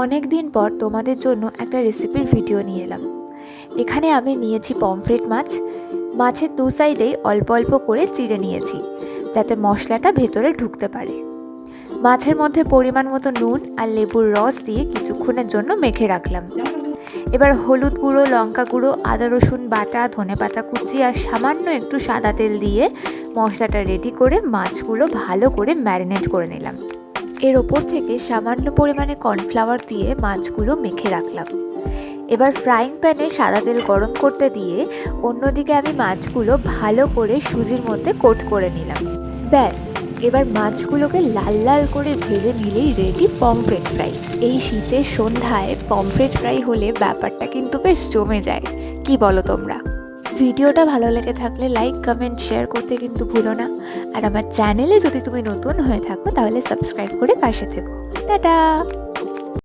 অনেক দিন পর তোমাদের জন্য একটা রেসিপির ভিডিও নিয়ে এলাম। এখানে আমি নিয়েছি পমফ্রেট মাছ। মাছের দু সাইডেই অল্প অল্প করে চিড়ে নিয়েছি, যাতে মশলাটা ভেতরে ঢুকতে পারে। মাছের মধ্যে পরিমাণ মতো নুন আর লেবুর রস দিয়ে কিছুক্ষণের জন্য মেখে রাখলাম। এবার হলুদ গুঁড়ো, লঙ্কা গুঁড়ো, আদা রসুন বাটা, ধনেপাতা কুচি আর সামান্য একটু সাদা তেল দিয়ে মশলাটা রেডি করে মাছগুলো ভালো করে ম্যারিনেট করে নিলাম। এর ওপর থেকে সামান্য পরিমাণে কর্নফ্লাওয়ার দিয়ে মাছগুলো মেখে রাখলাম। এবার ফ্রাইং প্যানে সাদা তেল গরম করতে দিয়ে অন্যদিকে আমি মাছগুলো ভালো করে সুজির মধ্যে কোট করে নিলাম। ব্যাস, এবার মাছগুলোকে লাল লাল করে ভেজে নিলেই রেডি পমফ্রেট ফ্রাই। এই শীতের সন্ধ্যায় পমফ্রেট ফ্রাই হলে ব্যাপারটা কিন্তু বেশ জমে যায়। কি বলো তোমরা? ভিডিওটা ভালো লেগে থাকলে লাইক, কমেন্ট, শেয়ার করতে কিন্তু ভুলো না। আর আমার চ্যানেলে যদি তুমি নতুন হয়ে থাকো তাহলে সাবস্ক্রাইব করে পাশে থেকো। টাটা।